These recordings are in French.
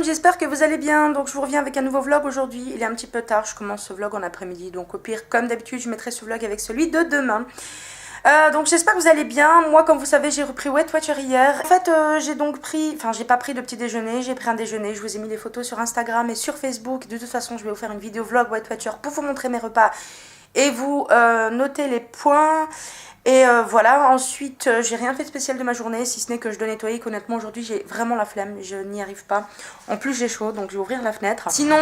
j'espère que vous allez bien. Donc je vous reviens avec un nouveau vlog aujourd'hui. Il est un petit peu tard, je commence ce vlog en après-midi. Donc au pire, comme d'habitude, je mettrai ce vlog avec celui de demain. Donc j'espère que vous allez bien. Moi, comme vous savez, j'ai repris Weight Watcher hier. En fait, j'ai donc pris, enfin j'ai pas pris de petit déjeuner, j'ai pris un déjeuner. Je vous ai mis les photos sur Instagram et sur Facebook. De toute façon, je vais vous faire une vidéo vlog Weight Watcher pour vous montrer mes repas et vous noter les points. Et voilà, ensuite j'ai rien fait de spécial de ma journée, si ce n'est que je dois nettoyer, qu'honnêtement aujourd'hui j'ai vraiment la flemme, je n'y arrive pas. En plus j'ai chaud, donc je vais ouvrir la fenêtre. Sinon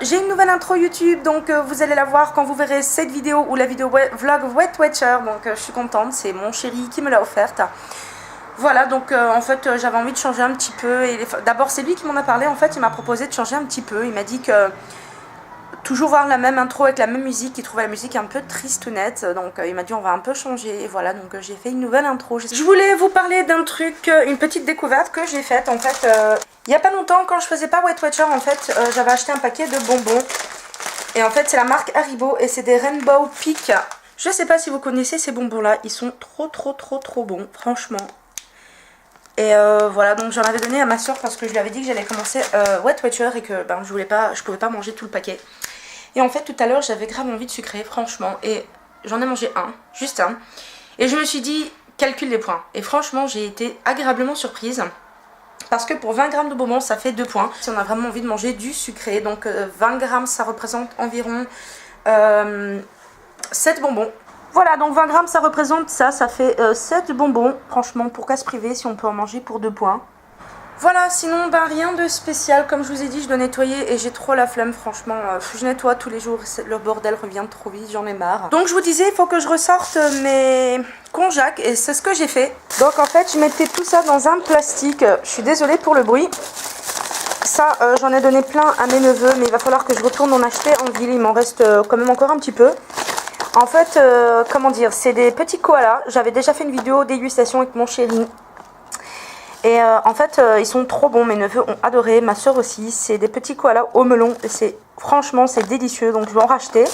j'ai une nouvelle intro YouTube, donc vous allez la voir quand vous verrez cette vidéo ou la vidéo vlog Weight Watcher. Donc je suis contente, c'est mon chéri qui me l'a offerte. Voilà, donc en fait j'avais envie de changer un petit peu. D'abord c'est lui qui m'en a parlé, en fait il m'a proposé de changer un petit peu. Il m'a dit que toujours voir la même intro avec la même musique, il trouvait la musique un peu tristounette, donc il m'a dit on va un peu changer, et voilà, donc j'ai fait une nouvelle intro. Je voulais vous parler d'un truc, une petite découverte que j'ai faite, en fait, il n'y a pas longtemps, quand je faisais pas Weight Watcher, en fait, j'avais acheté un paquet de bonbons, et en fait c'est la marque Haribo, et c'est des Rainbow Peak. Je sais pas si vous connaissez ces bonbons là, ils sont trop bons, franchement. Et voilà, donc j'en avais donné à ma soeur parce que je lui avais dit que j'allais commencer Weight Watcher et que ben, je pouvais pas manger tout le paquet. Et en fait tout à l'heure j'avais grave envie de sucrer, franchement, et j'en ai mangé un, juste un. Et je me suis dit, calcule les points. Et franchement j'ai été agréablement surprise. Parce que pour 20 grammes de bonbons ça fait 2 points. Si on a vraiment envie de manger du sucré, donc 20 grammes ça représente environ 7 bonbons. Voilà, donc 20 grammes ça représente ça fait 7 bonbons. Franchement, pourquoi se priver si on peut en manger pour 2 points. Voilà, sinon ben rien de spécial. Comme je vous ai dit, je dois nettoyer et j'ai trop la flemme, franchement. Je nettoie tous les jours, le bordel revient trop vite, j'en ai marre. Donc je vous disais, il faut que je ressorte mes konjac et c'est ce que j'ai fait. Donc en fait, je mettais tout ça dans un plastique. Je suis désolée pour le bruit. Ça, j'en ai donné plein à mes neveux, mais il va falloir que je retourne en acheter en ville. Il m'en reste quand même encore un petit peu. En fait, comment dire, c'est des petits koalas. J'avais déjà fait une vidéo dégustation avec mon chéri. Et en fait, ils sont trop bons. Mes neveux ont adoré, ma soeur aussi. C'est des petits koalas au melon. Franchement, c'est délicieux. Donc, je vais en racheter.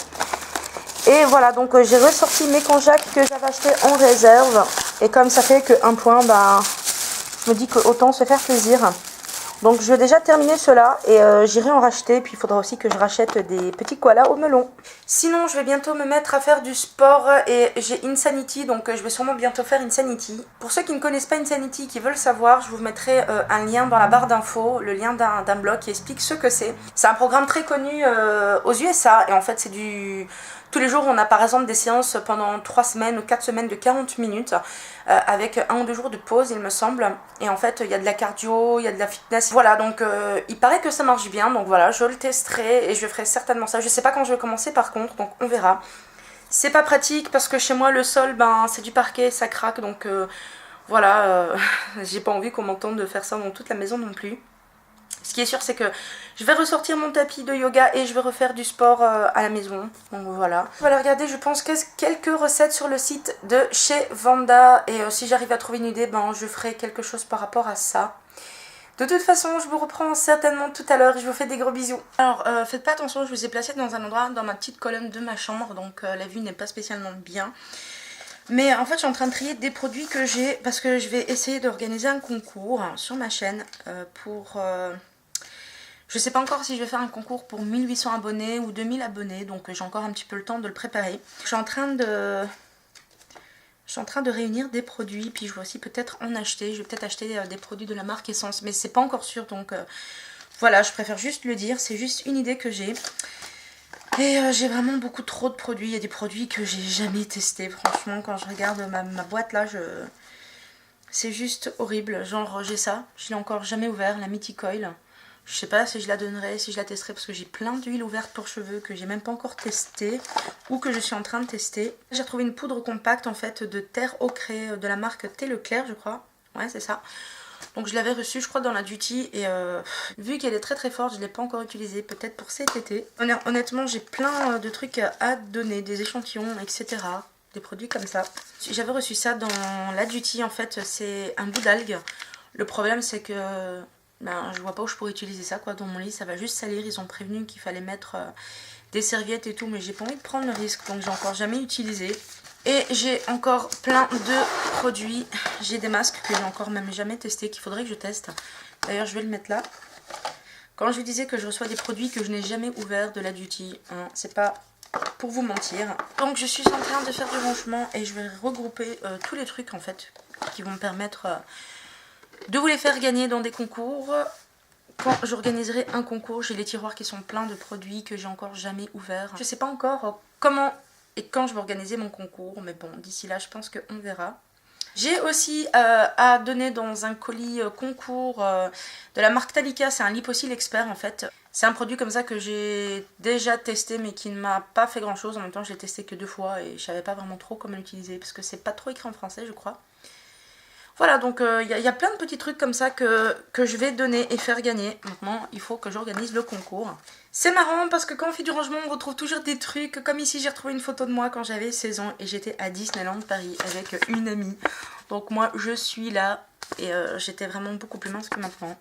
Et voilà, donc j'ai ressorti mes konjac que j'avais achetés en réserve. Et comme ça fait que 1 point, bah, je me dis que autant se faire plaisir. Donc je vais déjà terminer cela et j'irai en racheter. Puis il faudra aussi que je rachète des petits koalas au melon. Sinon je vais bientôt me mettre à faire du sport et j'ai Insanity. Donc je vais sûrement bientôt faire Insanity. Pour ceux qui ne connaissent pas Insanity, qui veulent savoir, je vous mettrai un lien dans la barre d'infos. Le lien d'un blog qui explique ce que c'est. C'est un programme très connu aux USA. Et en fait c'est du... Tous les jours, on a par exemple des séances pendant 3 semaines ou 4 semaines de 40 minutes avec 1 ou 2 jours de pause, il me semble. Et en fait, il y a de la cardio, il y a de la fitness. Voilà, donc il paraît que ça marche bien. Donc voilà, je le testerai et je ferai certainement ça. Je sais pas quand je vais commencer par contre, donc on verra. C'est pas pratique parce que chez moi, le sol, ben, c'est du parquet, ça craque. Donc voilà, j'ai pas envie qu'on m'entende faire ça dans toute la maison non plus. Ce qui est sûr, c'est que je vais ressortir mon tapis de yoga et je vais refaire du sport à la maison. Donc voilà. Voilà, regardez, je pense que quelques recettes sur le site de chez Vanda. Et si j'arrive à trouver une idée, ben, je ferai quelque chose par rapport à ça. De toute façon, je vous reprends certainement tout à l'heure et je vous fais des gros bisous. Alors, faites pas attention, je vous ai placé dans un endroit, dans ma petite colonne de ma chambre. Donc la vue n'est pas spécialement bien. Mais en fait, je suis en train de trier des produits que j'ai parce que je vais essayer d'organiser un concours sur ma chaîne pour... Je sais pas encore si je vais faire un concours pour 1800 abonnés ou 2000 abonnés, donc j'ai encore un petit peu le temps de le préparer. Je suis en train de réunir des produits, puis je vais aussi peut-être en acheter. Je vais peut-être acheter des produits de la marque Essence, mais c'est pas encore sûr, donc voilà, je préfère juste le dire. C'est juste une idée que j'ai. Et j'ai vraiment beaucoup trop de produits. Il y a des produits que j'ai jamais testés, franchement. Quand je regarde ma boîte là, c'est juste horrible. Genre, j'ai ça, je l'ai encore jamais ouvert, la Mythic Oil. Je sais pas si je la donnerai, si je la testerai, parce que j'ai plein d'huiles ouvertes pour cheveux que j'ai même pas encore testé ou que je suis en train de tester. J'ai retrouvé une poudre compacte en fait de terre ocrée de la marque Thé Leclerc, je crois. Ouais, c'est ça. Donc je l'avais reçue, je crois, dans la Duty et vu qu'elle est très forte, je ne l'ai pas encore utilisée, peut-être pour cet été. Honnêtement, j'ai plein de trucs à donner, des échantillons, etc. Des produits comme ça. J'avais reçu ça dans la Duty, en fait, c'est un bout d'algue. Le problème, c'est que... Ben, je vois pas où je pourrais utiliser ça quoi dans mon lit, ça va juste salir. Ils ont prévenu qu'il fallait mettre des serviettes et tout, mais j'ai pas envie de prendre le risque, donc j'ai encore jamais utilisé. Et j'ai encore plein de produits. J'ai des masques que j'ai encore même jamais testé, qu'il faudrait que je teste. D'ailleurs je vais le mettre là. Quand je vous disais que je reçois des produits que je n'ai jamais ouverts de la Duty, hein, c'est pas pour vous mentir. Donc je suis en train de faire du rangement et je vais regrouper tous les trucs en fait qui vont me permettre de vous les faire gagner dans des concours. Quand j'organiserai un concours, j'ai les tiroirs qui sont pleins de produits que j'ai encore jamais ouverts. Je sais pas encore comment et quand je vais organiser mon concours, mais bon, d'ici là, je pense qu'on verra. J'ai aussi à donner dans un colis concours de la marque Talika, c'est un Liposil Expert en fait. C'est un produit comme ça que j'ai déjà testé mais qui ne m'a pas fait grand chose. En même temps, je l'ai testé que 2 fois et je savais pas vraiment trop comment l'utiliser parce que c'est pas trop écrit en français, je crois. Voilà, donc il y a plein de petits trucs comme ça que je vais donner et faire gagner. Maintenant, il faut que j'organise le concours. C'est marrant parce que quand on fait du rangement, on retrouve toujours des trucs. Comme ici, j'ai retrouvé une photo de moi quand j'avais 16 ans et j'étais à Disneyland Paris avec une amie. Donc moi, je suis là et j'étais vraiment beaucoup plus mince que maintenant.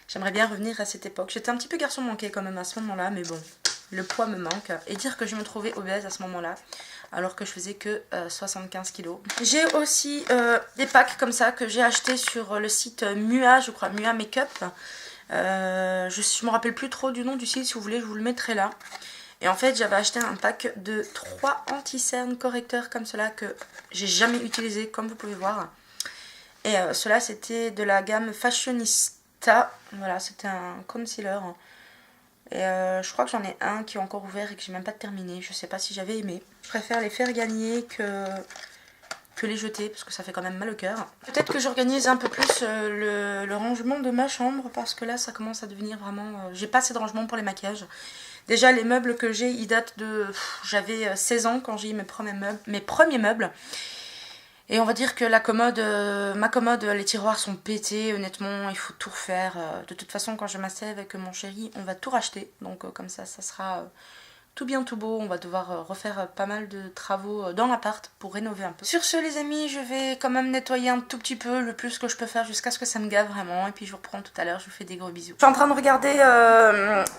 J'aimerais bien revenir à cette époque. J'étais un petit peu garçon manqué quand même à ce moment-là, mais bon, le poids me manque. Et dire que je me trouvais obèse à ce moment-là, alors que je faisais que 75 kilos. J'ai aussi des packs comme ça que j'ai acheté sur le site Mua, je crois, Mua Makeup. Je me rappelle plus trop du nom du site, si vous voulez, je vous le mettrai là. Et en fait, j'avais acheté un pack de 3 anti-cernes correcteurs comme cela que j'ai jamais utilisé, comme vous pouvez voir. Et cela, c'était de la gamme Fashionista. Voilà, c'était un concealer. Et je crois que j'en ai un qui est encore ouvert et que j'ai même pas terminé. Je sais pas si j'avais aimé. Je préfère les faire gagner que les jeter parce que ça fait quand même mal au cœur. Peut-être que j'organise un peu plus le rangement de ma chambre parce que là ça commence à devenir vraiment... j'ai pas assez de rangement pour les maquillages. Déjà les meubles que j'ai ils datent de... J'avais 16 ans quand j'ai eu mes premiers meubles. Et on va dire que la commode, ma commode, les tiroirs sont pétés, honnêtement, il faut tout refaire. De toute façon, quand je m'assieds avec mon chéri, on va tout racheter. Donc comme ça sera tout bien tout beau. On va devoir refaire pas mal de travaux dans l'appart pour rénover un peu. Sur ce les amis, je vais quand même nettoyer un tout petit peu, le plus que je peux faire jusqu'à ce que ça me gave vraiment. Et puis je vous reprends tout à l'heure, je vous fais des gros bisous. Je suis en train de regarder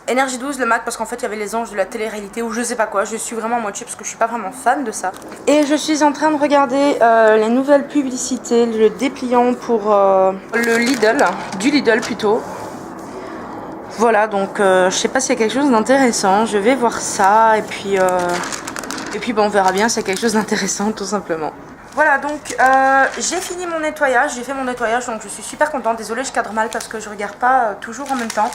Énergie 12, le Mac, parce qu'en fait il y avait les anges de la télé-réalité ou je sais pas quoi. Je suis vraiment à moitié parce que je suis pas vraiment fan de ça. Et je suis en train de regarder les nouvelles publicités, le dépliant pour le Lidl, du Lidl plutôt. Voilà, donc je sais pas s'il y a quelque chose d'intéressant, je vais voir ça et puis bon, on verra bien s'il y a quelque chose d'intéressant tout simplement. Voilà, donc j'ai fini mon nettoyage, j'ai fait mon nettoyage, donc je suis super contente. Désolée, je cadre mal parce que je regarde pas toujours en même temps.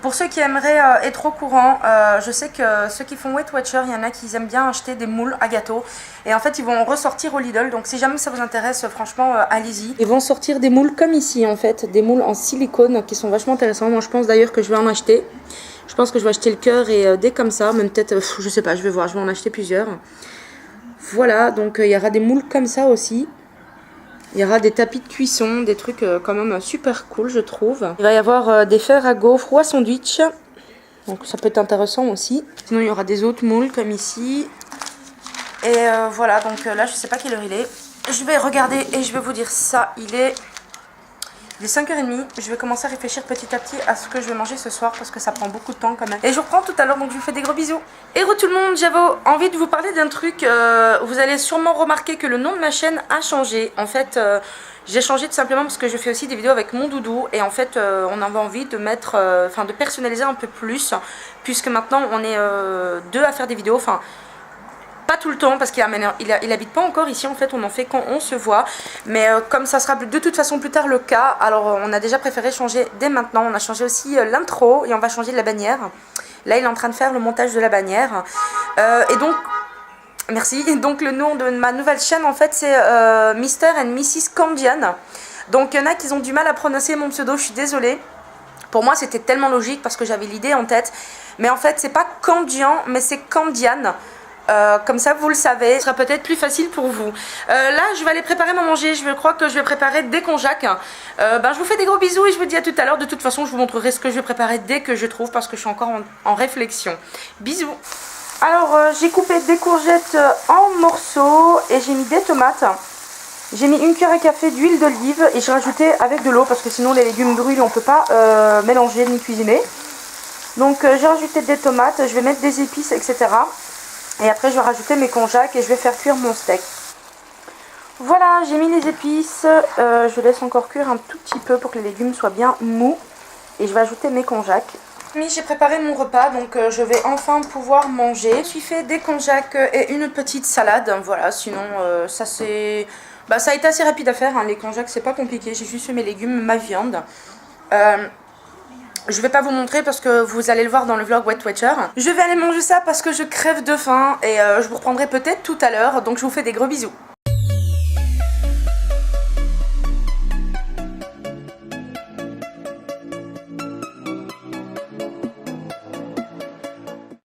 Pour ceux qui aimeraient être au courant, je sais que ceux qui font Weight Watcher, il y en a qui aiment bien acheter des moules à gâteaux. Et en fait, ils vont ressortir au Lidl. Donc si jamais ça vous intéresse, franchement, allez-y. Ils vont sortir des moules comme ici, en fait. Des moules en silicone qui sont vachement intéressants. Moi, je pense d'ailleurs que je vais en acheter. Je pense que je vais acheter le cœur et des comme ça. Même peut-être, je sais pas, je vais voir. Je vais en acheter plusieurs. Voilà, donc il y aura des moules comme ça aussi. Il y aura des tapis de cuisson, des trucs quand même super cool je trouve. Il va y avoir des fers à gaufres ou à sandwich. Donc ça peut être intéressant aussi. Sinon il y aura des autres moules comme ici. Et voilà, donc là je sais pas quelle heure il est. Je vais regarder et je vais vous dire ça. Il est 5h30. Je vais commencer à réfléchir petit à petit à ce que je vais manger ce soir parce que ça prend beaucoup de temps quand même. Et je vous reprends tout à l'heure, donc je vous fais des gros bisous. Hello tout le monde, j'avais envie de vous parler d'un truc. Vous allez sûrement remarquer que le nom de ma chaîne a changé. En fait, j'ai changé tout simplement parce que je fais aussi des vidéos avec mon doudou. Et en fait, on avait envie de mettre, de personnaliser un peu plus. Puisque maintenant, on est deux à faire des vidéos. Enfin, pas tout le temps parce qu'il habite pas encore ici en fait, on en fait quand on se voit, mais comme ça sera de toute façon plus tard le cas, alors on a déjà préféré changer dès maintenant. On a changé aussi l'intro et on va changer la bannière. Là il est en train de faire le montage de la bannière et donc merci. Et donc le nom de ma nouvelle chaîne en fait c'est Mr and Mrs Candian. Donc il y en a qui ont du mal à prononcer mon pseudo, je suis désolée. Pour moi c'était tellement logique parce que j'avais l'idée en tête, mais en fait c'est pas Candian mais c'est Candian. Comme ça vous le savez, ce sera peut-être plus facile pour vous. Là je vais aller préparer mon manger, je crois que je vais préparer dès qu'on jaque. Je vous fais des gros bisous et je vous dis à tout à l'heure. De toute façon je vous montrerai ce que je vais préparer dès que je trouve parce que je suis encore en réflexion. Bisous. Alors j'ai coupé des courgettes en morceaux et j'ai mis des tomates. J'ai mis une cuillère à café d'huile d'olive et j'ai rajouté avec de l'eau parce que sinon les légumes brûlent, on peut pas mélanger ni cuisiner. Donc j'ai rajouté des tomates, je vais mettre des épices etc. Et après je vais rajouter mes konjac et je vais faire cuire mon steak. Voilà, j'ai mis les épices. Je laisse encore cuire un tout petit peu pour que les légumes soient bien mous. Et je vais ajouter mes konjac. J'ai préparé mon repas, donc je vais enfin pouvoir manger. Je me suis fait des konjac et une petite salade. Voilà, sinon ça c'est... Bah, ça a été assez rapide à faire, hein. Les konjac c'est pas compliqué. J'ai juste fait mes légumes, ma viande. Je vais pas vous montrer parce que vous allez le voir dans le vlog Weight Watcher. Je vais aller manger ça parce que je crève de faim et je vous reprendrai peut-être tout à l'heure. Donc je vous fais des gros bisous.